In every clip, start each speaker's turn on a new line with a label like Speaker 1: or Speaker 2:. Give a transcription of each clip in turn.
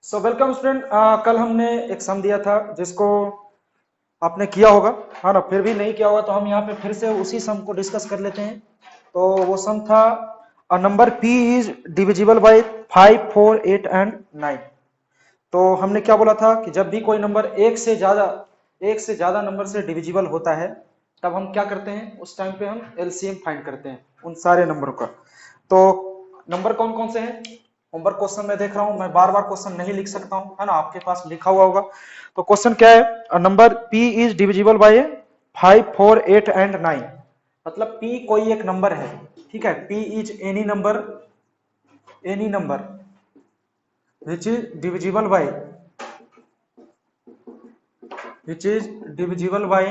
Speaker 1: So welcome student. कल हमने एक सम दिया था जिसको आपने किया होगा, हाँ ना। फिर भी नहीं किया होगा तो हम यहाँ पे फिर से उसी सम को डिस्कस कर लेते हैं। तो वो सम था a number p is divisible bye 5, 4, 8 and 9। तो हमने क्या बोला था कि जब भी कोई नंबर एक से ज्यादा नंबर से डिविजिबल होता है तब हम क्या करते हैं, उस टाइम पे हम एलसीएम फाइंड करते हैं उन सारे नंबरों का। तो नंबर कौन कौन से हैं? होमवर्क क्वेश्चन में देख रहा हूं, मैं बार बार क्वेश्चन नहीं लिख सकता हूं, है ना, आपके पास लिखा हुआ होगा। तो क्वेश्चन क्या है? Number p is divisible bye 5, 4, 8 and 9। मतलब p कोई एक नंबर है, ठीक है। p is any number which is divisible by which is divisible by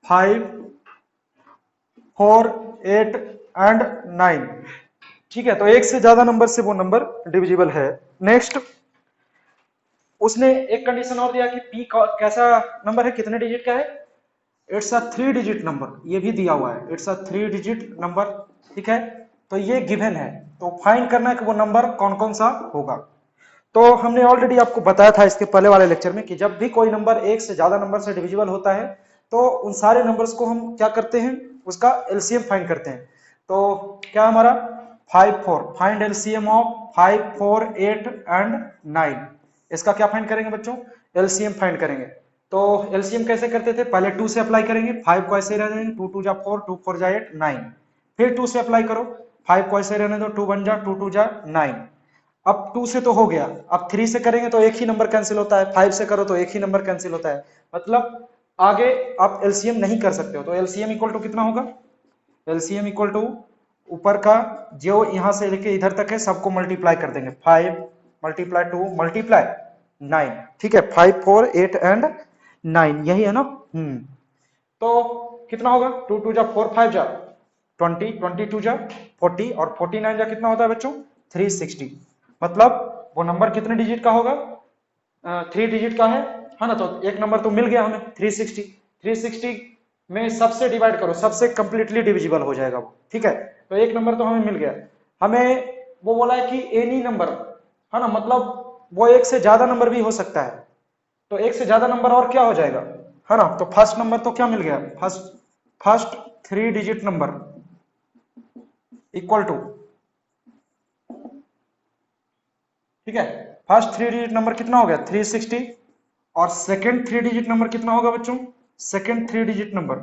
Speaker 1: 5, 4, 8 and 9। ठीक है, तो एक से ज्यादा नंबर से वो नंबर डिविजिबल है। नेक्स्ट, उसने एक कंडीशन और दिया कि p कैसा नंबर है, कितने डिजिट का है? इट्स अ 3 डिजिट नंबर, ये भी दिया हुआ है, इट्स अ 3 डिजिट नंबर। ठीक है, तो ये गिवन है। तो फाइंड करना है कि वो नंबर कौन कौन सा होगा। तो हमने ऑलरेडी आपको बताया था इसके पहले वाले लेक्चर में कि जब भी कोई नंबर एक से ज्यादा नंबर से डिविजिबल होता है तो उन सारे नंबर्स को हम क्या करते हैं, उसका एलसीएम फाइंड करते हैं। तो क्या हमारा 5, 4, फाइंड एलसीएम ऑफ 5, 4, 8 एंड 9। इसका क्या फाइंड करेंगे बच्चों? एलसीएम फाइंड करेंगे। तो एलसीएम कैसे करते थे? पहले 2 से अप्लाई करेंगे, 5 को ऐसे रहने देंगे, 2 2 जा 4, 2 4 जा 8, 9। फिर 2 से अप्लाई करो, 5 को ऐसे रहने दो, 2 1 जा 2 2 जा 9। अब 2 से तो हो गया, अब 3 से करेंगे तो एक ही नंबर कैंसिल होता है, 5 से करो तो एक ही नंबर कैंसिल होता है। मतलब आगे आप एलसीएम नहीं कर सकते हो। तो एलसीएम इक्वल टू कितना होगा? एलसीएम इक्वल टू ऊपर का जो यहां से लेके इधर तक है सबको मल्टीप्लाई कर देंगे, 5 मल्टीप्लाई 2 मल्टीप्लाई 9। ठीक है, 5, 4, 8 एंड 9, यही है ना। तो कितना होगा? 2 2 जा 4, 5 जा 20, 22 जा 40 और 49 जा कितना होता है बच्चों? 360। मतलब वो नंबर कितने डिजिट का होगा? 3 डिजिट का है ना। तो एक नंबर तो मिल गया हमें 360। 360 में सबसे डिवाइड करो, सबसे कंप्लीटली डिविजिबल हो जाएगा वो। ठीक है, तो एक नंबर तो हमें मिल गया। हमें वो बोला है कि एनी नंबर, है ना, मतलब वो एक से ज्यादा नंबर भी हो सकता है। तो एक से ज्यादा नंबर और क्या हो जाएगा, है ना। तो फर्स्ट नंबर तो क्या मिल गया? First 3 digit number equal to, ठीक है, फर्स्ट 3 डिजिट नंबर कितना हो गया? 360। और सेकंड 3 डिजिट नंबर कितना होगा बच्चों? सेकंड 3 डिजिट नंबर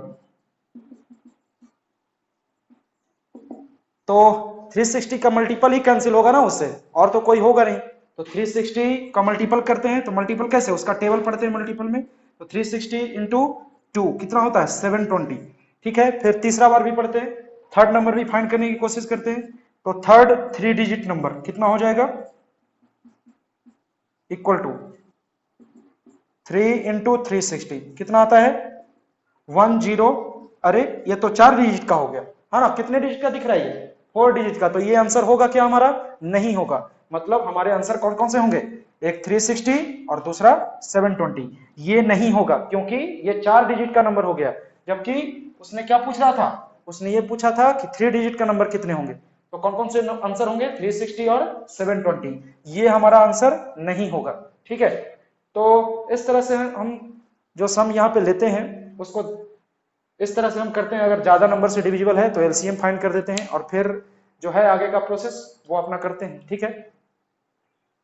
Speaker 1: तो 360 का मल्टीपल ही कैंसिल होगा ना उससे, और तो कोई होगा नहीं। तो 360 का मल्टीपल करते हैं, तो मल्टीपल कैसे? उसका टेबल पढ़ते हैं मल्टीपल में। तो 360 इंटू 2 कितना होता है? 720। ठीक है, फिर तीसरा बार भी पढ़ते हैं, थर्ड नंबर भी फाइंड करने की कोशिश करते हैं। तो थर्ड 3 डिजिट नंबर कितना हो जाएगा? इक्वल टू 3 इंटू 360 कितना आता है? 10। अरे ये तो 4 डिजिट का हो गया, है ना। कितने डिजिट का दिख रहा है ये? 4 डिजिट का। तो ये आंसर होगा क्या हमारा? नहीं होगा। मतलब हमारे आंसर कौन कौन से होंगे? एक 360 और दूसरा 720। ये नहीं होगा क्योंकि ये 4 डिजिट का नंबर हो गया। जबकि उसने क्या पूछ रहा था? उसने ये पूछा था कि 3 डिजिट का नंबर कितने होंगे। तो कौन कौन से आंसर होंगे? 360 और 720। ये हमारा आंसर नहीं होगा। ठीक है, तो इस तरह से हम जो सम यहाँ पे लेते हैं उसको इस तरह से हम करते हैं। अगर ज्यादा नंबर से डिविजिबल है तो एलसीएम फाइंड कर देते हैं और फिर जो है आगे का प्रोसेस वो अपना करते हैं। ठीक है,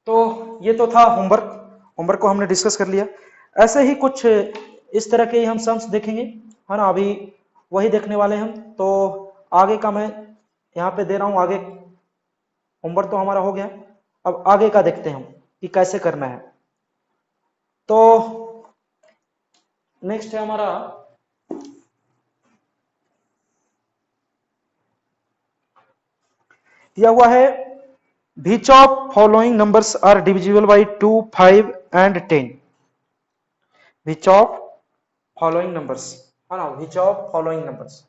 Speaker 1: तो ये तो था होमवर्क। होमवर्क को हमने डिस्कस कर लिया। ऐसे ही कुछ इस तरह के ही हम सम्स देखेंगे, है ना। अभी वही देखने वाले हम। तो आगे का मैं यहाँ पे दे रहा हूँ। आगे होमवर्क तो हमारा हो गया, अब आगे का देखते हैं हम कि कैसे करना है। तो नेक्स्ट है हमारा, दिया हुआ है which of following numbers are divisible by 2, 5 and 10। which of following numbers, है ना, which of following numbers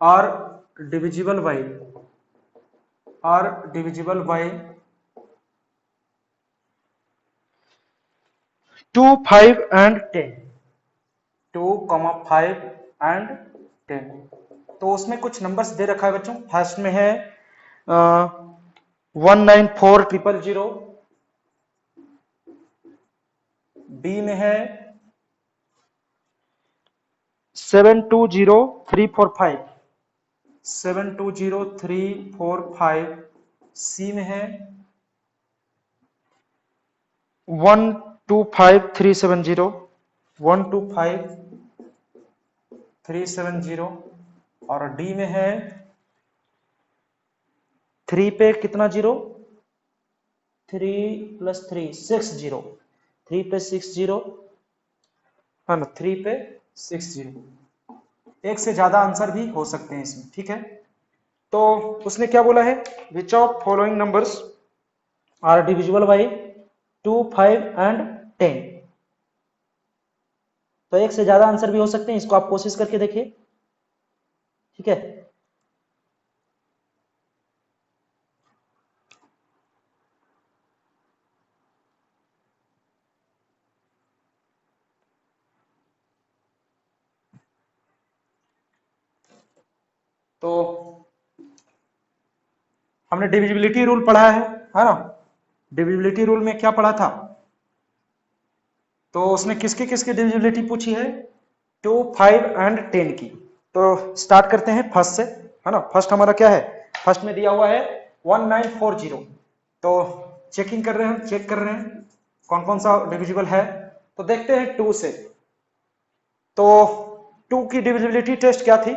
Speaker 1: are divisible by 2, 5 and 10। 2,5 and 10। तो उसमें कुछ नंबर्स दे रखा है बच्चों। फर्स्ट में है 194,000, बी में है 720,345, 720,345, सी में है 125,370, 125,370, और डी में है 3 पे कितना जीरो, 3 + 3 60, 3 पे 60, हाँ ना, 3 पे 60। एक से ज्यादा आंसर भी हो सकते हैं इसमें, ठीक है। तो उसने क्या बोला है, which of following numbers are divisible by 2, 5 and 10। तो एक से ज्यादा आंसर भी हो सकते हैं, इसको आप कोशिश करके देखिए, ठीक है। तो हमने डिविजिबिलिटी रूल पढ़ा है ना। डिविजिबिलिटी रूल में क्या पढ़ा था, तो उसने किसकी किसकी डिविजिबिलिटी पूछी है, 2, 5 एंड 10 की। तो स्टार्ट करते हैं फर्स्ट से, है ना। फर्स्ट हमारा क्या है, फर्स्ट में दिया हुआ है 1940। तो चेकिंग कर रहे हैं, हम चेक कर रहे हैं कौन कौन सा डिविजिबल है। तो देखते हैं 2 से। तो 2 की डिविजिबिलिटी टेस्ट क्या थी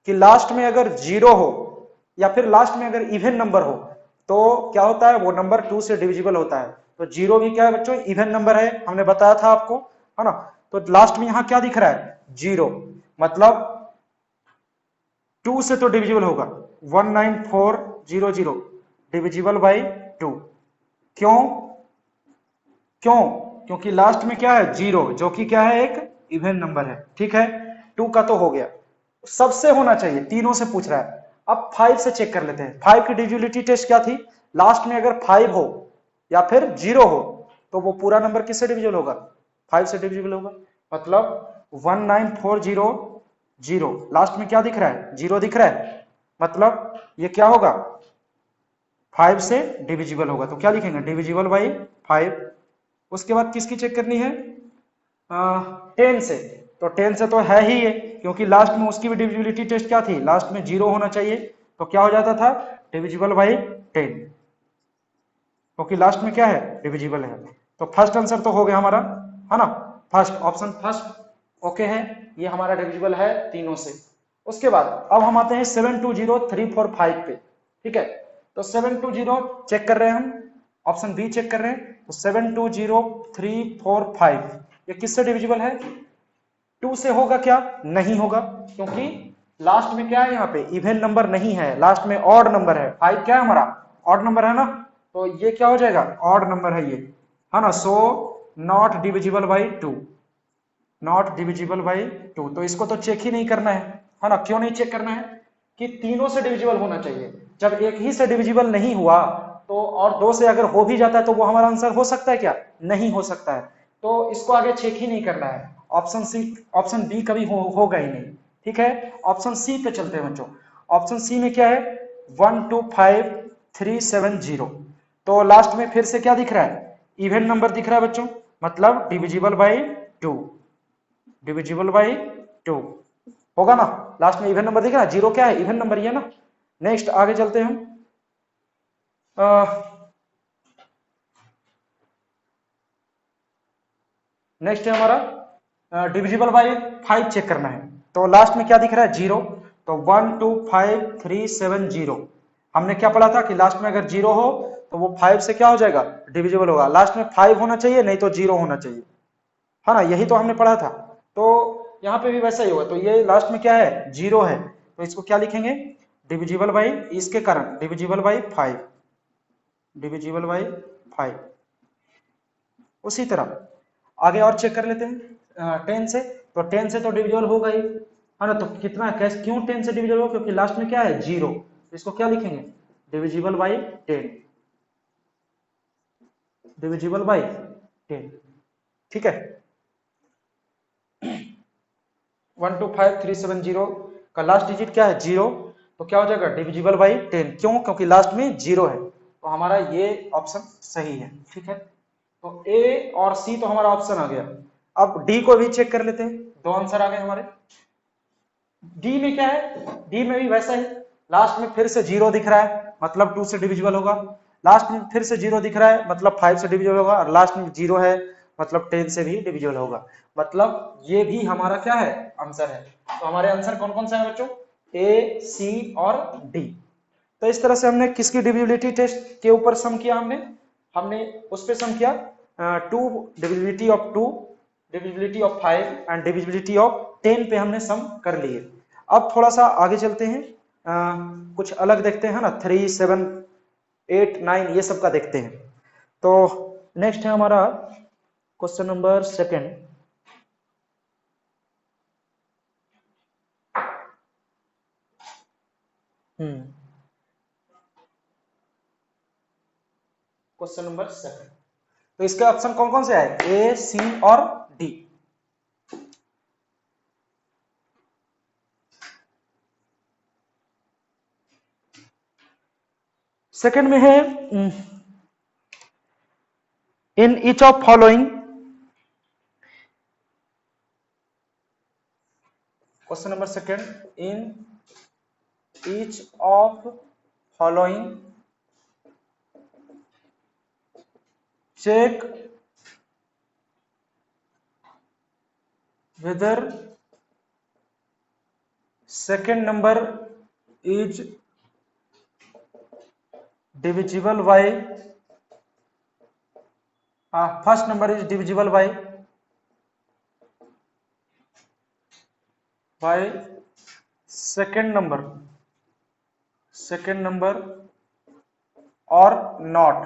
Speaker 1: कि लास्ट में अगर 0 हो या फिर लास्ट में अगर इवन नंबर हो तो क्या होता है, वो नंबर 2 से डिविजिबल होता है। तो 0 भी क्या है बच्चों, इवन नंबर है, हमने बताया था आपको, है ना। तो लास्ट में यहां क्या दिख रहा है, 0, मतलब 2 से तो डिविजिबल होगा। 19400 डिविजिबल बाई 2। क्यों, क्यों, क्योंकि लास्ट में क्या है, 0, जो कि क्या है, एक इवन नंबर है, ठीक है। 2 का तो हो गया, सबसे होना चाहिए, तीनों से पूछ रहा है। अब 5 से चेक कर लेते हैं। 5 की डिविजिबिलिटी टेस्ट क्या थी, लास्ट में अगर 5 हो या फिर 0 हो तो वो पूरा नंबर किससे डिविजिबल होगा, 5 से डिविजिबल होगा। मतलब 19400, लास्ट में क्या दिख रहा है, 0 दिख रहा है, मतलब ये क्या होगा, 5 से डिविजिबल होगा। तो क्या लिखेंगे, डिविजिबल बाई 5। उसके बाद किसकी चेक करनी है, 10 से। तो 10 से तो है ही ये, क्योंकि लास्ट में उसकी भी डिविजिबिलिटी टेस्ट क्या थी, लास्ट में 0 होना चाहिए। तो क्या हो जाता था, डिविजिबल बाई 10, क्योंकि लास्ट में क्या है, डिविजिबल है। तो फर्स्ट आंसर तो हो गया हमारा, है ना। फर्स्ट ऑप्शन, फर्स्ट ओके है, ये हमारा डिविजिबल है तीनों से। उसके बाद अब हम आते हैं 720345 पे, ठीक है। तो 720 चेक कर रहे हैं हम, ऑप्शन बी चेक कर रहे हैं। तो 720345 ये किससे डिविजिबल है, 2 से होगा क्या, नहीं होगा, क्योंकि लास्ट में क्या है, यहाँ पे इवन नंबर नहीं है, लास्ट में ऑड नंबर है। 5 क्या है हमारा, ऑड नंबर है ना, तो ये क्या हो जाएगा, ऑड नंबर है ये, है ना। So not divisible by 2, not divisible by 2। तो इसको तो चेक ही नहीं करना है ना। क्यों नहीं चेक करना है, कि तीनों से डिविजिबल होना चाहिए। जब एक ही से डिविजिबल नहीं हुआ तो, और 2 से अगर हो भी जाता है तो वो हमारा आंसर हो सकता है क्या, नहीं हो सकता है। तो इसको आगे चेक ही नहीं करना है। ऑप्शन सी, ऑप्शन बी कभी होगा ही नहीं, ठीक है। ऑप्शन सी पे चलते हैं बच्चों। ऑप्शन सी में क्या है, 125370। तो लास्ट में फिर से क्या दिख रहा है, इवन नंबर दिख रहा है बच्चों, मतलब डिविजिबल बाई 2, डिविजिबल बाई 2 होगा ना। लास्ट में इवन नंबर दिख रहा है, 0 क्या है, इवन नंबर ही है ना। नेक्स्ट आगे चलते हैं हम। नेक्स्ट है हमारा डिविजिबल बाई 5 चेक करना है। तो लास्ट में क्या दिख रहा है, 0। तो 125370 हमने क्या पढ़ा था कि लास्ट में अगर 0 हो तो वो 5 से क्या हो जाएगा, डिविजिबल होगा। लास्ट में 5 होना चाहिए, नहीं तो 0 होना चाहिए, है ना। यही तो हमने पढ़ा था। तो यहाँ पे भी वैसा ही होगा। तो ये लास्ट में क्या है, 0 है, तो इसको क्या लिखेंगे, डिविजिबल बाई, इसके कारण डिविजिबल बाई 5, डिविजिबल बाई 5। उसी तरह आगे और चेक कर लेते हैं 10 से। तो 10 से तो डिविजिबल होगा ही, है ना। तो कितना, कैसे, क्यों 10 से डिविजिबल होगा, क्योंकि लास्ट में क्या है, 0। तो इसको क्या लिखेंगे, डिविजिबल बाई 10, डिविजिबल बाई 10, ठीक है। 125370 का लास्ट डिजिट क्या है 0, तो क्या हो जाएगा डिविजिबल बाई 10, क्यों, क्योंकि लास्ट में 0 है, तो हमारा ये ऑप्शन सही है। ठीक है, तो ए और सी तो हमारा ऑप्शन आ गया। अब डी को भी चेक कर लेते हैं, दो आंसर आ गए हमारे। डी में क्या है, डी में भी वैसा ही, लास्ट में फिर से 0 दिख रहा है मतलब 2 से डिविजिबल होगा, लास्ट में फिर से 0 दिख रहा है मतलब 5 से डिविजिबल होगा, और लास्ट में 0 है मतलब 10 से भी डिविजिबल होगा, मतलब ये भी हमारा क्या है आंसर है। तो हमारे आंसर कौन कौन से हैं बच्चों, ए, सी और डी। तो इस तरह से हमने किसकी डिविजिबिलिटी टेस्ट के ऊपर सम किया, हमने उस पे सम किया, to divisibility of 2, divisibility of 5 and divisibility of 10 पे हमने सम कर लिए। अब थोड़ा सा आगे चलते हैं, कुछ अलग देखते हैं ना, 3, 7, 8, 9 ये सब का देखते हैं। तो नेक्स्ट है हमारा क्वेश्चन नंबर 2। क्वेश्चन नंबर 2, तो इसके ऑप्शन कौन कौन से आए, ए, सी और डी। सेकंड में है in each of following, question number 2, in each of following check whether second number is divisible by first number is divisible by second number or not.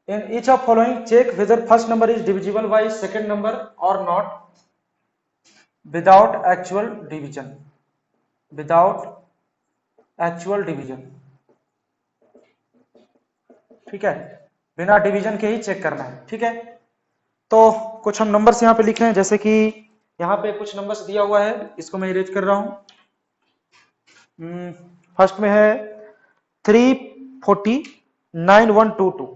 Speaker 1: In each of following check whether first number is divisible by second number or not without actual division, ठीक है, बिना division के ही check करना है। ठीक है, तो कुछ हम नंबर्स यहाँ पे लिख रहे हैं, जैसे कि यहाँ पे कुछ नंबर्स दिया हुआ है, इसको मैं इरेज कर रहा हूं। फर्स्ट में है 3409122,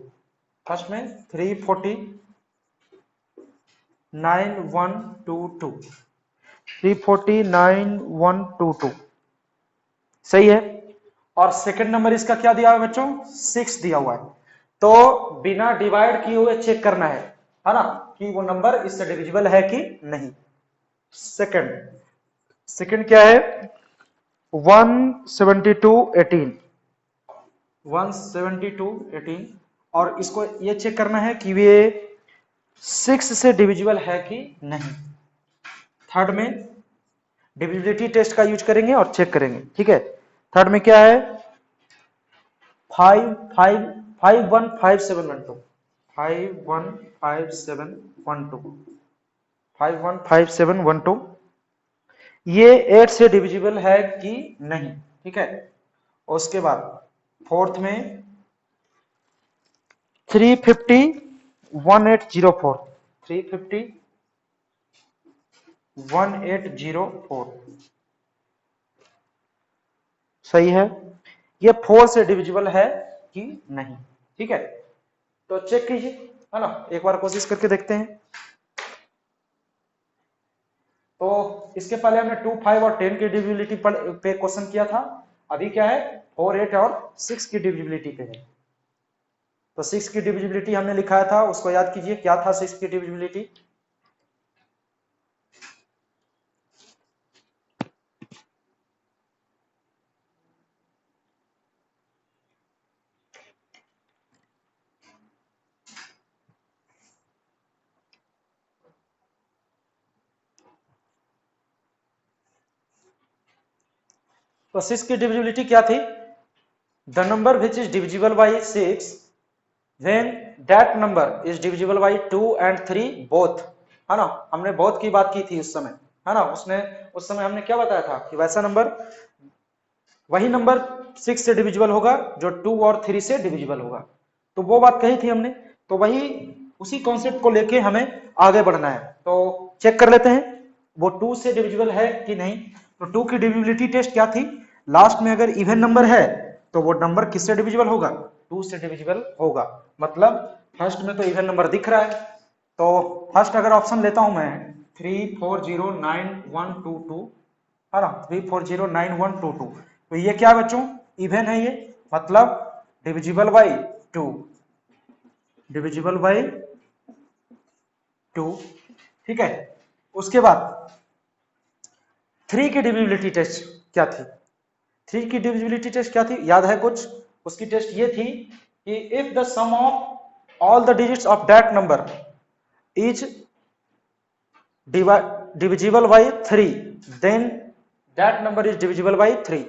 Speaker 1: फर्स्ट में 3409122 सही है। और सेकंड नंबर इसका क्या दिया हुआ है बच्चों, 6 दिया हुआ है, तो बिना डिवाइड किए हुए चेक करना है ना, कि वो नंबर इससे डिविजिबल है कि नहीं। सेकंड क्या है 17218, और इसको ये चेक करना है कि ये 6 से डिविजिबल है कि नहीं। थर्ड में डिविजिबिलिटी टेस्ट का यूज करेंगे और चेक करेंगे। ठीक है, थर्ड में क्या है 515712, ये 8 से डिविजिबल है कि नहीं। ठीक है, उसके बाद फोर्थ में 3501804 सही है, ये 4 से डिविजिबल है कि नहीं। ठीक है, तो चेक कीजिए, है ना, एक बार कोशिश करके देखते हैं। तो इसके पहले हमने 2, 5 और 10 की डिविजिबिलिटी पे क्वेश्चन किया था, अभी क्या है 4, 8 और 6 की डिविजिबिलिटी पे है। तो 6 की डिविजिबिलिटी हमने लिखाया था, उसको याद कीजिए, क्या था 6 की डिविजिबिलिटी, तो 6 की डिविजिबिलिटी क्या थी, the number which is divisible by 6 when that number is divisible by 2 and 3 both, है ना, हमने both की बात की थी उस समय, है ना, उस समय हमने क्या बताया था कि वैसा नंबर, वही नंबर 6 से डिविजिबल होगा जो 2 और 3 से डिविजिबल होगा, तो वो बात कही थी हमने। तो वही उसी कॉन्सेप्ट को लेके हमें आगे बढ़ना है, तो चेक कर लेते हैं। वो 2 से डिविजिबल है कि नहीं। तो 2 की डिविजिबिलिटी टेस्ट क्या थी, लास्ट में अगर इवन नंबर है तो वो नंबर किससे डिविजिबल होगा, 2 से डिविजिबल होगा। मतलब फर्स्ट में तो इवन नंबर दिख रहा है, तो फर्स्ट अगर ऑप्शन लेता हूं मैं 3409122, है ना, 3409122, तो ये क्या बच्चों, इवन है ये, मतलब डिविजिबल बाई 2, डिविजिबल बाई 2। ठीक है, उसके बाद 3 की डिविजिबिलिटी टेस्ट क्या थी, 3 की डिविजिबिलिटी टेस्ट क्या थी, याद है कुछ, उसकी टेस्ट ये थी कि if the sum of all the digits of that number is divisible by 3, then that number is divisible by 3.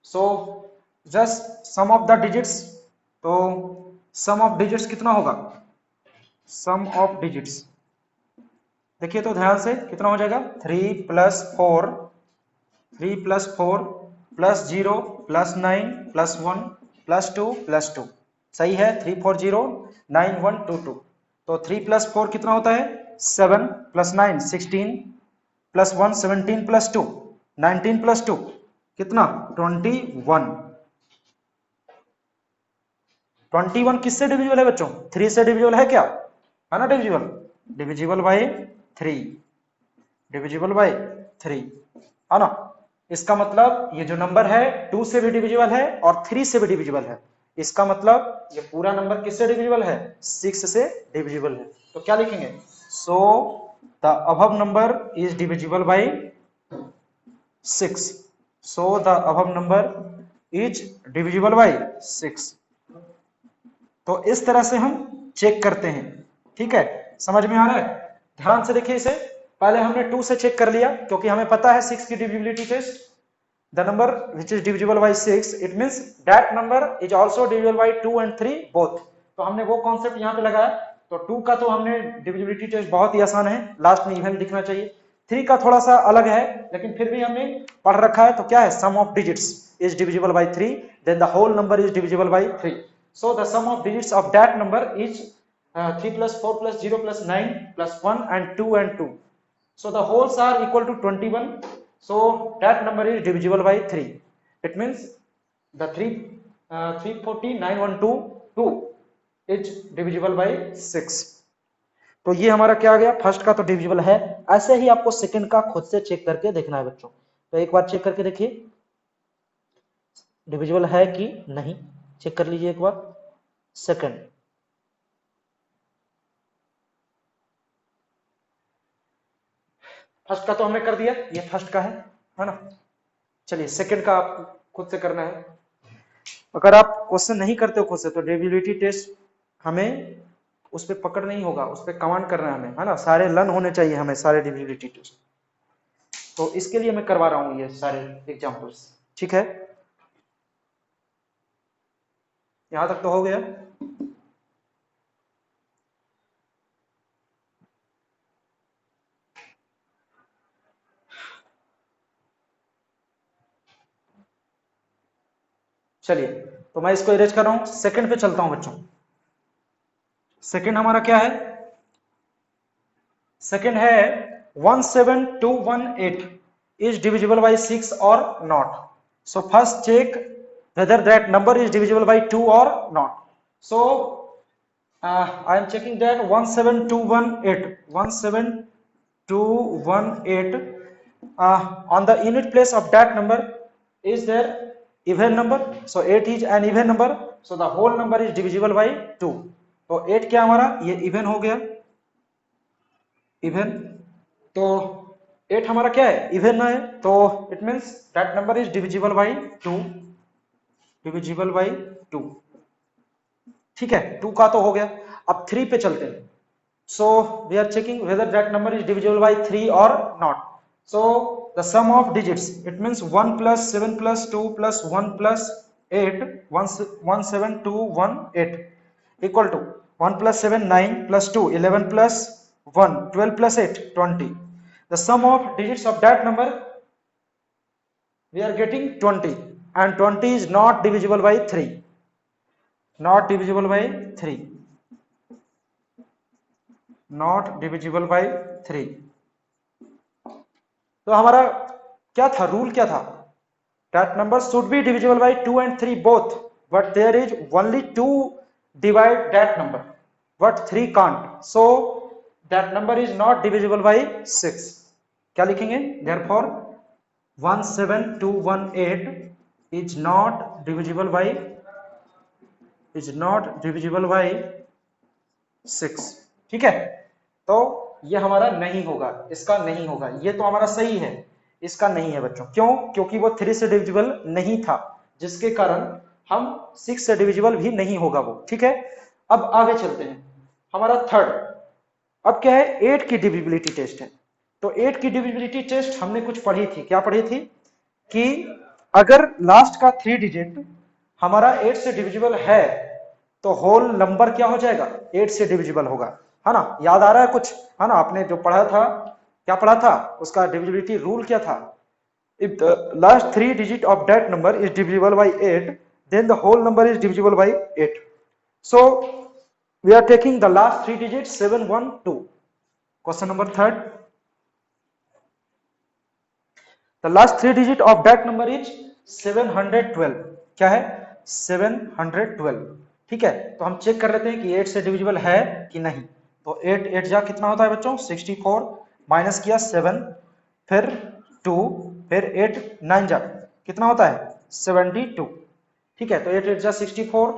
Speaker 1: So just sum of the digits, तो sum of digits कितना होगा, sum of digits देखिए तो ध्यान से कितना हो जाएगा, 3 plus 4, 3 plus 4 plus 0 plus 9 plus 1 plus 2 plus 2, सही है, 3409122। तो 3 प्लस 4 कितना होता है, 7 प्लस 9 16 प्लस 1 17 प्लस 2 19 प्लस 2 कितना 21। 21 किससे डिविजिबल है बच्चों, 3 से डिविजिबल है क्या, है ना, divisible, divisible by 3, divisible by 3, है ना। इसका मतलब ये जो नंबर है 2 से भी डिविजिबल है और 3 से भी डिविजिबल है, इसका मतलब ये पूरा नंबर किससे डिविजिबल है, 6 से डिविजिबल है। तो क्या लिखेंगे, so the above number is divisible bye 6, so the above number is divisible bye 6। तो इस तरह से हम चेक करते हैं, ठीक है, समझ में आ रहा है, ध्यान से देखिए इसे, पहले हमने 2 से चेक कर लिया क्योंकि हमें पता है 6 की divisibility test, the number which is divisible by 6 it means that number is also divisible by 2 and 3 both। तो हमने वो कॉन्सेप्ट यहाँ पे लगाया, तो 2 का तो हमने डिविजिबिलिटी टेस्ट बहुत ही आसान है, लास्ट में इवन दिखना चाहिए, 3 का थोड़ा सा अलग है लेकिन फिर भी हमने पढ़ रखा है, तो क्या है, sum of digits is divisible by 3 then the whole number is divisible by 3, so the sum of digits of that number is 3 plus 4 plus 0 plus 9 plus 1 and 2 and 2, so the wholes are equal to 21, so that number is divisible by 3, it means the 3409122 is divisible by 6। तो ये हमारा क्या आ गया, first का तो divisible है, ऐसे ही आपको सेकंड का खुद से चेक करके देखना है बच्चों। तो एक बार चेक करके देखिए डिविजिबल है कि नहीं, चेक कर लीजिए एक बार। सेकंड, फर्स्ट का तो हमने कर दिया, ये फर्स्ट का है ना, चलिए सेकंड का आप खुद से करना है। अगर आप क्वेश्चन नहीं करते हो खुद से तो डिविजिबिलिटी टेस्ट हमें उस पर पकड़ नहीं होगा, उस पर कमांड करना है हमें, है ना, सारे लर्न होने चाहिए हमें सारे डिविजिबिलिटी टेस्ट, तो इसके लिए मैं करवा रहा हूं ये सारे एग्जांपल्स, ठीक है, यहां तक तो हो गया। चलिए तो मैं इसको इरेज कर रहा हूं, सेकंड पे चलता हूं बच्चों। सेकंड हमारा क्या है, सेकंड है 17218 is divisible by 6 or not, so first check whether that number is divisible by 2 or not, so I am checking that 17218 on the unit place of that number is there even number, so 8 is an even number, so the whole number is divisible by 2, तो 8 क्या हमारा ये even हो गया, even, तो 8 हमारा क्या है, इवन है, तो it means that number is divisible bye 2, divisible by 2, ठीक है, 2 का तो हो गया। अब 3 पे चलते हैं, so we are checking whether that number is divisible by 3 और not, so the sum of digits it means 1 plus 7 plus 2 plus 1 plus 8 17218 equal to 1 plus 7 9 plus 2 11 plus 1 12 plus 8 20, the sum of digits of that number we are getting 20 and 20 is not divisible by 3, not divisible by 3, not divisible by 3, तो हमारा क्या था, rule क्या था, that number should be divisible by 2 and 3 both, but there is only 2 divide that number, but 3 can't, so that number is not divisible by 6. क्या लिखेंगे, therefore 17218 is not divisible by, is not divisible by 6। ठीक है, तो ये हमारा नहीं होगा, इसका नहीं होगा, ये तो हमारा सही है, इसका नहीं है बच्चों। क्यों, क्योंकि वो 3 से डिविजिबल नहीं था, जिसके कारण हम 6 से डिविजिबल भी नहीं होगा वो। ठीक है, अब आगे चलते हैं, हमारा थर्ड, अब क्या है, 8 की डिविजिबिलिटी टेस्ट है। तो 8 की डिविजिबिलिटी टेस्ट हमने कुछ पढ़ी थी, क्या पढ़ी थी कि अगर लास्ट का 3 डिजिट हमारा 8 से डिविजिबल है तो होल नंबर क्या हो जाएगा, 8 से डिविजिबल होगा, है ना, याद आ रहा है कुछ, है ना, आपने जो पढ़ा था, क्या पढ़ा था, उसका डिविजिबिलिटी रूल क्या था, if the last 3 digit of that number is divisible by 8 then the whole number is divisible by 8। so we are taking the last 3 digits 712। question number third, the last 3 digit of that number is 712। क्या है, 712। ठीक है, तो हम check कर लेते हैं कि 8 से डिविजिबल है कि नहीं। तो 8 8 जा कितना होता है बच्चों, 64, माइनस किया 7, फिर 2, फिर 8 9 जा कितना होता है, 72। ठीक है, तो 8 8 जा 64,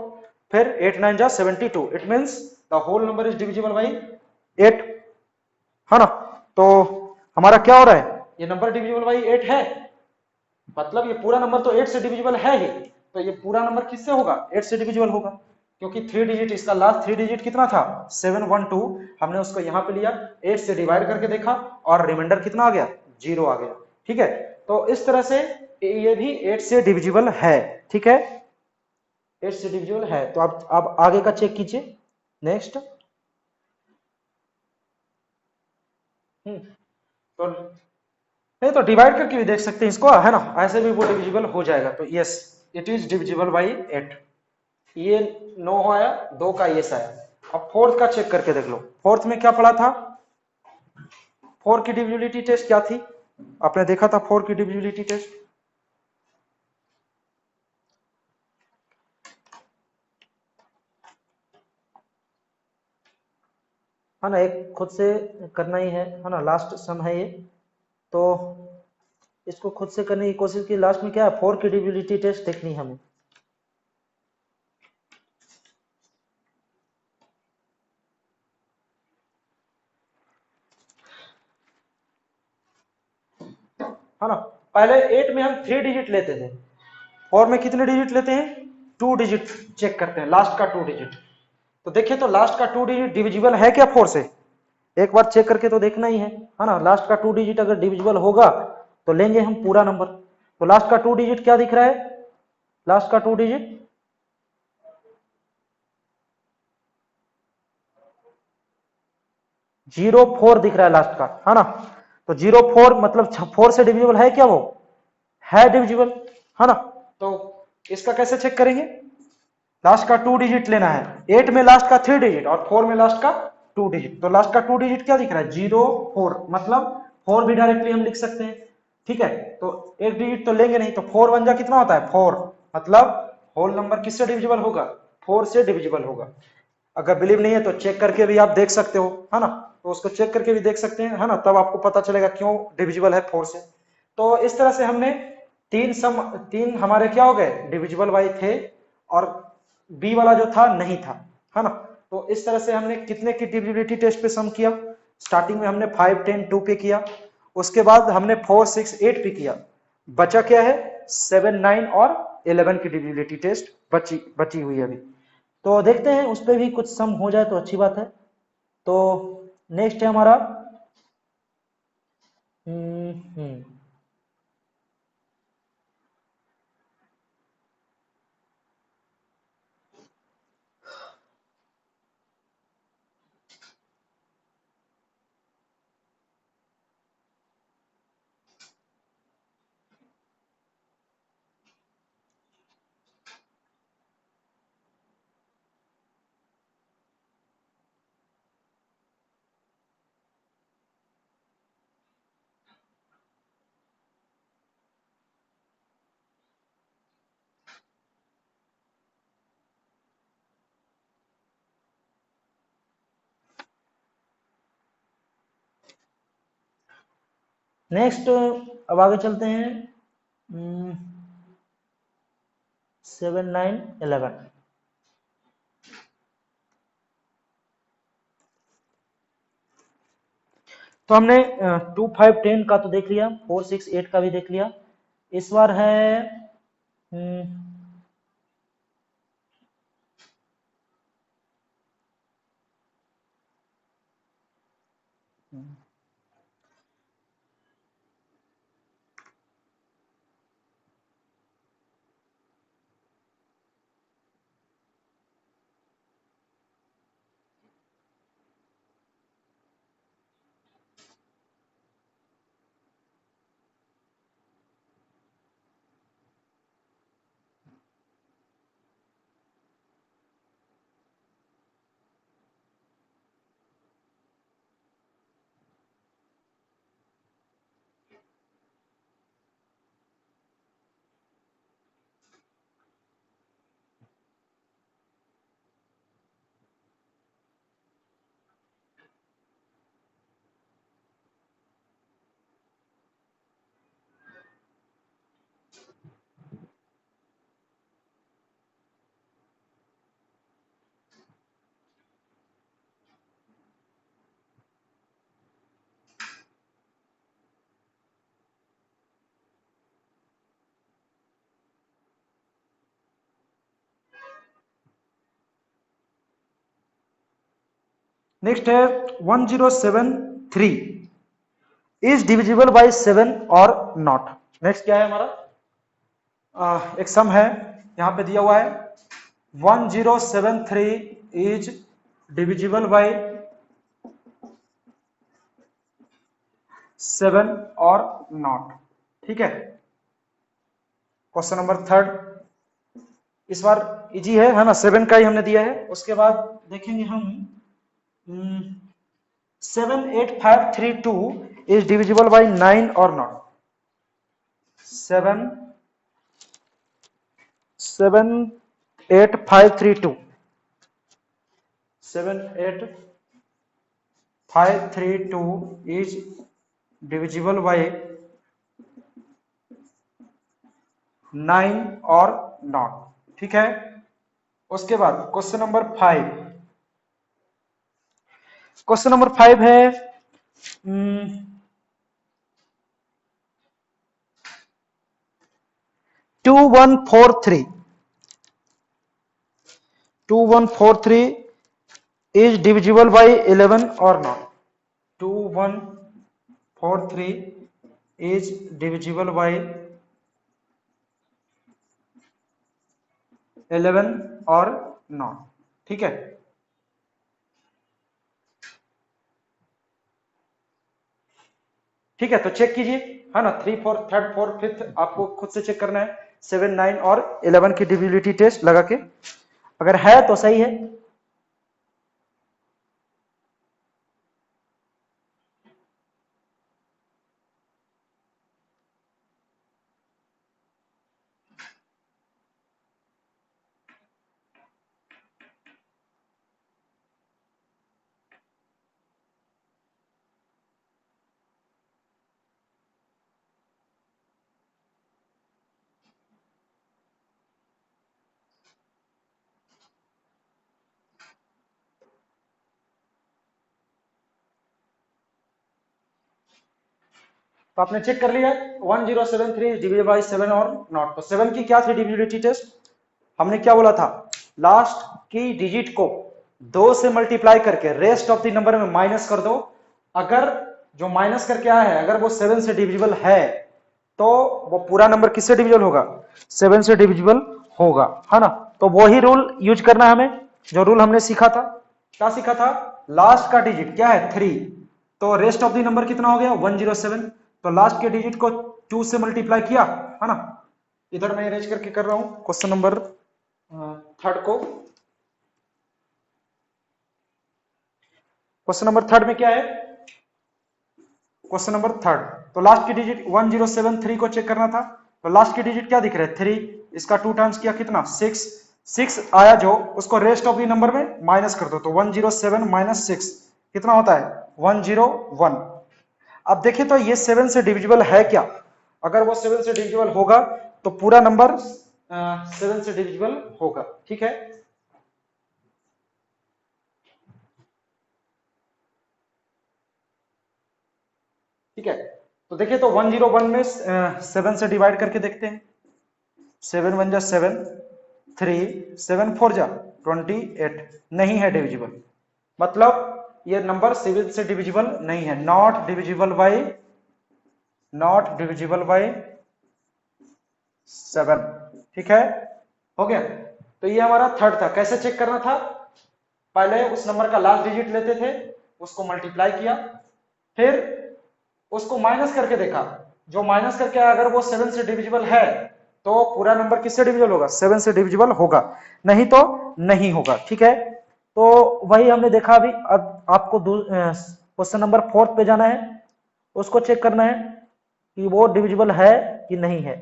Speaker 1: फिर 8 9 जा 72, it means the whole number is divisible by 8, है ना। तो हमारा क्या हो रहा है, ये नंबर डिविजिबल बाई 8 है, मतलब ये पूरा नंबर तो 8 से डिविजिबल है ही, तो ये पूरा नंबर किससे होगा, 8 से डिविजिबल होगा, क्योंकि 3 डिजिट, इसका लास्ट 3 डिजिट कितना था 712, हमने उसको यहाँ पे लिया, 8 से डिवाइड करके देखा और रिमाइंडर कितना आ गया, 0 आ गया। ठीक है, तो इस तरह से ये भी 8 से डिविजिबल है। ठीक है, 8 से डिविजिबल है। तो आप आगे का चेक कीजिए, नेक्स्ट। तो नहीं तो डिवाइड करके भी देख सकते हैं इसको, है ना, ऐसे भी वो डिविजिबल हो जाएगा। तो yes, it is divisible by 8। ये 9 आया, 2 का यस आया। अब फोर्थ का चेक करके देख लो, फोर्थ में क्या पढ़ा था, फोर की डिविजिबिलिटी टेस्ट क्या थी, आपने देखा था फोर की डिविजिबिलिटी टेस्ट, है ना, एक खुद से करना ही है ना, लास्ट सम है ये, तो इसको खुद से करने की कोशिश की। लास्ट में क्या है, फोर की डिविजिबिलिटी टेस्ट देखनी है हमें। है ना, पहले 8 में हम 3 डिजिट लेते थे, फोर में कितने डिजिट लेते हैं, 2 डिजिट चेक करते हैं, लास्ट का 2 डिजिट। तो देखिए, तो लास्ट का 2 डिजिट डिविजिबल है क्या फोर से, एक बार चेक करके तो देखना ही है ना। लास्ट का 2 डिजिट अगर डिविजिबल होगा तो लेंगे हम पूरा नंबर। तो लास्ट का 2 डिजिट क्या दिख रहा है, लास्ट का 2 डिजिट 04 दिख रहा है लास्ट का, है ना। तो 04 मतलब 4 से डिविजिबल है क्या, वो है डिविजिबल, है ना। तो इसका कैसे चेक करेंगे, लास्ट का 2 डिजिट लेना है, 8 में लास्ट का 3 डिजिट और 4 में लास्ट का 2 डिजिट। तो लास्ट का 2 डिजिट क्या दिख रहा है, 04, मतलब 4 भी डायरेक्टली हम लिख सकते हैं। ठीक है, तो एक डिजिट तो लेंगे नहीं, तो 4 वन जा कितना होता है 4, मतलब होल नंबर किससे डिविजिबल होगा, 4 से डिविजिबल होगा। अगर बिलीव नहीं है तो चेक करके भी आप देख सकते हो, है ना, तो उसको चेक करके भी देख सकते हैं, है ना, तब आपको पता चलेगा क्यों डिविजिबल है 4 से। तो इस तरह से हमने तीन हमारे क्या हो गए, डिविजिबल बाई थे, और बी वाला जो था नहीं था, है ना। तो इस तरह से हमने कितने की डिविजिबिलिटी टेस्ट पे सम किया, स्टार्टिंग में हमने 5 10 2 पे किया, उसके बाद हमने 4 6 8 पे किया, बचा क्या है 7 9 और 11 की डिविजिबिलिटी टेस्ट बची बची हुई है अभी। तो देखते हैं उस पर भी कुछ सम हो जाए तो अच्छी बात है। तो नेक्स्ट है हमारा हम्म हम्म
Speaker 2: नेक्स्ट अब आगे चलते हैं 7 9 11। तो हमने 2 5 10 का तो देख लिया, 4 6 8 का भी देख लिया। इस बार है
Speaker 1: नेक्स्ट है 1073 इज डिविजिबल बाय 7 और नॉट। नेक्स्ट क्या है हमारा, एक सम है यहां पे दिया हुआ है 1073 इज डिविजिबल बाय 7 और नॉट। ठीक है, क्वेश्चन नंबर थर्ड इस बार इजी है ना, 7 का ही हमने दिया है। उसके बाद देखेंगे हम 78532 इज डिविजिबल बाय 9 और नॉट। 78532 इज डिविजिबल बाय 9 और नॉट। ठीक है, उसके बाद क्वेश्चन नंबर 5, क्वेश्चन नंबर 5 है 2143 is divisible by 11 or not। 2143 is divisible by 11 और not। ठीक है, ठीक है, तो चेक कीजिए है ना, 3 4 3rd 4th 5th आपको खुद से चेक करना है। 7 9 और 11 की डिविजिबिलिटी टेस्ट लगा के, अगर है तो सही है। तो आपने चेक कर लिया 1073 डिवाइड बाई 7 और नॉट। तो 7 की क्या थी डिविजिबिलिटी टेस्ट, हमने क्या बोला था, लास्ट की डिजिट को 2 से मल्टीप्लाई करके रेस्ट ऑफ द नंबर में माइनस कर दो। अगर जो माइनस करके आया है अगर वो 7 से डिविजिबल है तो वो पूरा नंबर किससे डिविजिबल होगा, 7 से डिविजिबल होगा, है ना। तो वही रूल यूज करना है हमें जो रूल हमने सीखा था। क्या सीखा था, लास्ट का डिजिट क्या है 3, तो रेस्ट ऑफ द नंबर कितना हो गया 107। तो लास्ट के डिजिट को 2 से मल्टीप्लाई किया, है ना। इधर मैं अरेंज करके कर रहा हूं क्वेश्चन नंबर थर्ड को। क्वेश्चन नंबर थर्ड में क्या है, क्वेश्चन नंबर थर्ड, तो लास्ट की डिजिट 1073 को चेक करना था। तो लास्ट की डिजिट क्या दिख रहा है 3, इसका 2 टाइम्स किया कितना 6 आया, जो उसको रेस्ट ऑफ द नंबर में माइनस कर दो। तो 107 माइनस 6 कितना होता है 101। अब देखिए तो ये 7 से डिविजिबल है क्या? अगर वो 7 से डिविजिबल होगा तो पूरा नंबर 7 से डिविजिबल होगा, ठीक है। ठीक है, तो देखिए तो 101 में 7 से डिवाइड करके देखते हैं। 7 1 जा 7, 3 7 4 जा 28, नहीं है डिविजिबल, मतलब ये नंबर 7 से डिविजिबल नहीं है, नॉट डिविजिबल बाय 7, ठीक है, हो गया। तो ये हमारा थर्ड था। कैसे चेक करना था? पहले उस नंबर का लास्ट डिजिट लेते थे, उसको मल्टीप्लाई किया, फिर उसको माइनस करके देखा, जो माइनस करके अगर वो 7 से डिविजिबल है तो पूरा नंबर किससे डिविजिबल होगा? 7 से डिविजिबल होगा, नहीं तो नहीं होगा, ठीक है। तो वही हमने देखा अभी। अब आपको क्वेश्चन नंबर 4 पे जाना है, उसको चेक करना है कि वो डिविजिबल है कि नहीं है।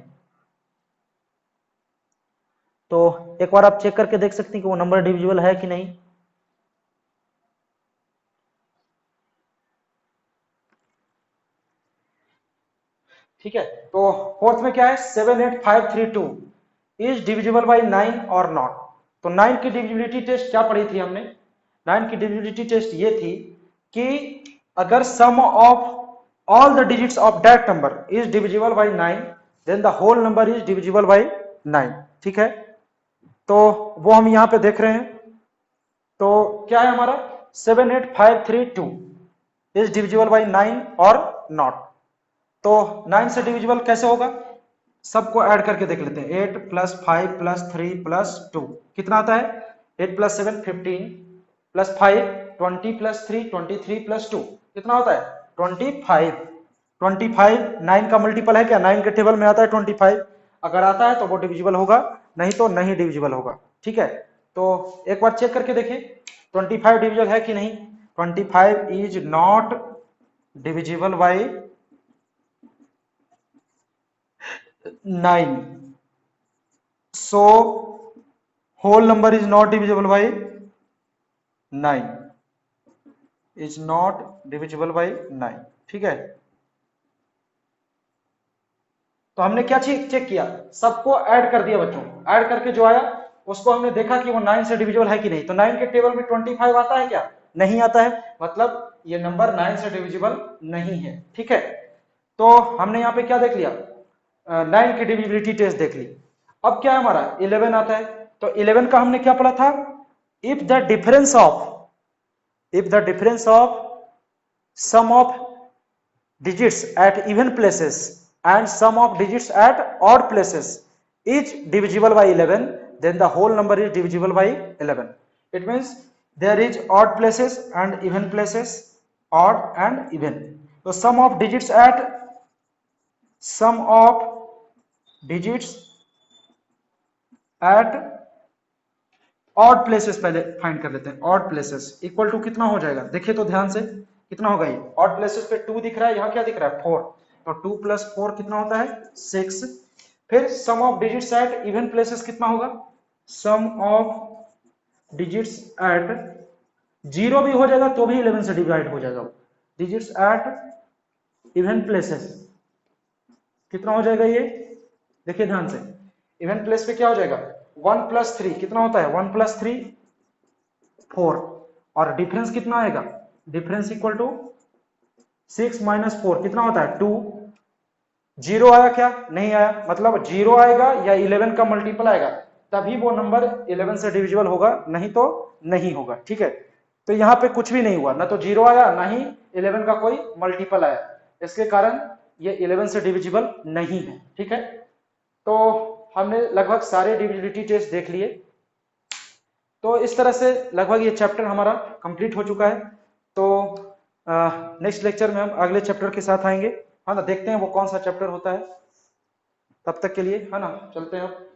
Speaker 1: तो एक बार आप चेक करके देख सकते हैं कि वो नंबर डिविजिबल है कि नहीं। ठीक है, तो फोर्थ में क्या है? 78532 इज डिविजिबल बाय 9 और नॉट। तो 9 की डिविजिबिलिटी टेस्ट क्या पढ़ी थी हमने? 9 की डिविजिबिलिटी टेस्ट ये थी कि अगर sum of all the digits of that number is divisible by 9 then the whole number is divisible by 9, ठीक है। तो वो हम यहां पे देख रहे हैं। तो क्या है हमारा? 78532 इज डिविजिबल बाय 9 और नॉट। तो 9 से डिविजिबल कैसे होगा? सबको ऐड करके देख लेते हैं। 8 प्लस 5 प्लस 3 प्लस 2 कितना आता है? 8 प्लस 7 15 प्लस 5 20 प्लस 3 23 प्लस 2 कितना होता है? 25। 25 9 का मल्टीपल है क्या? 9 के टेबल में आता है 25। अगर आता है तो वो डिविजिबल होगा, नहीं तो नहीं डिविजिबल होगा, ठीक है। तो एक बार चेक करके देखें 25 डिविजिबल है कि नहीं। 25 is not divisible by 9, so whole number is not divisible by 9, is not divisible by 9, ठीक है। तो हमने क्या चेक किया? सबको ऐड कर दिया बच्चों, ऐड करके जो आया उसको हमने देखा कि वो 9 से डिविजिबल है कि नहीं। तो 9 के टेबल में 25 आता है क्या? नहीं आता है, मतलब ये नंबर 9 से डिविजिबल नहीं है, ठीक है। तो हमने यहाँ पे क्या देख लिया? 9 की डिविजिबिलिटी टेस्ट देख ली। अब क्या है हमारा? 11 आता है। तो 11 का हमने क्या पढ़ा था? If the difference of sum of digits at even places and sum of digits at odd places is divisible by 11, then the whole number is divisible by 11. It means there is odd places and even places, odd and even. So sum of digits at odd places पहले find कर लेते हैं। Odd places equal to कितना हो जाएगा? देखिए तो ध्यान से, कितना होगा ये? ऑड प्लेसेस पे 2 दिख रहा है, यहाँ क्या दिख रहा है? 4। तो 2 प्लस 4 कितना होता है? 6। फिर sum of digits at even places कितना होगा? सम ऑफ डिजिट्स एट 0 भी हो जाएगा तो भी 11 से डिवाइड हो जाएगा। डिजिट्स एट इवन प्लेसेस कितना हो जाएगा ये? देखिए ध्यान से, इवन प्लेस पे क्या हो जाएगा? 1 प्लस 3 कितना होता है? 1 प्लस 3 4, और डिफरेंस कितना आएगा? डिफरेंस इक्वल टू 6 माइनस 4 कितना होता है? 2। 0 आया क्या? नहीं आया, मतलब 0 आएगा या 11 का मल्टीपल आएगा तभी वो नंबर 11 से डिविजिबल होगा, नहीं तो नहीं होगा, ठीक है। तो यहाँ पे कुछ भी नहीं हुआ, ना तो 0 आया ना ही 11 का कोई मल्टीपल आया, इसके कारण ये 11 से डिविजिबल नहीं है, ठीक है। तो हमने लगभग सारे डिविजिबिलिटी टेस्ट देख लिए। तो इस तरह से लगभग ये चैप्टर हमारा कंप्लीट हो चुका है। तो नेक्स्ट लेक्चर में हम अगले चैप्टर के साथ आएंगे, है ना। देखते हैं वो कौन सा चैप्टर होता है। तब तक के लिए, है ना, चलते हैं अब।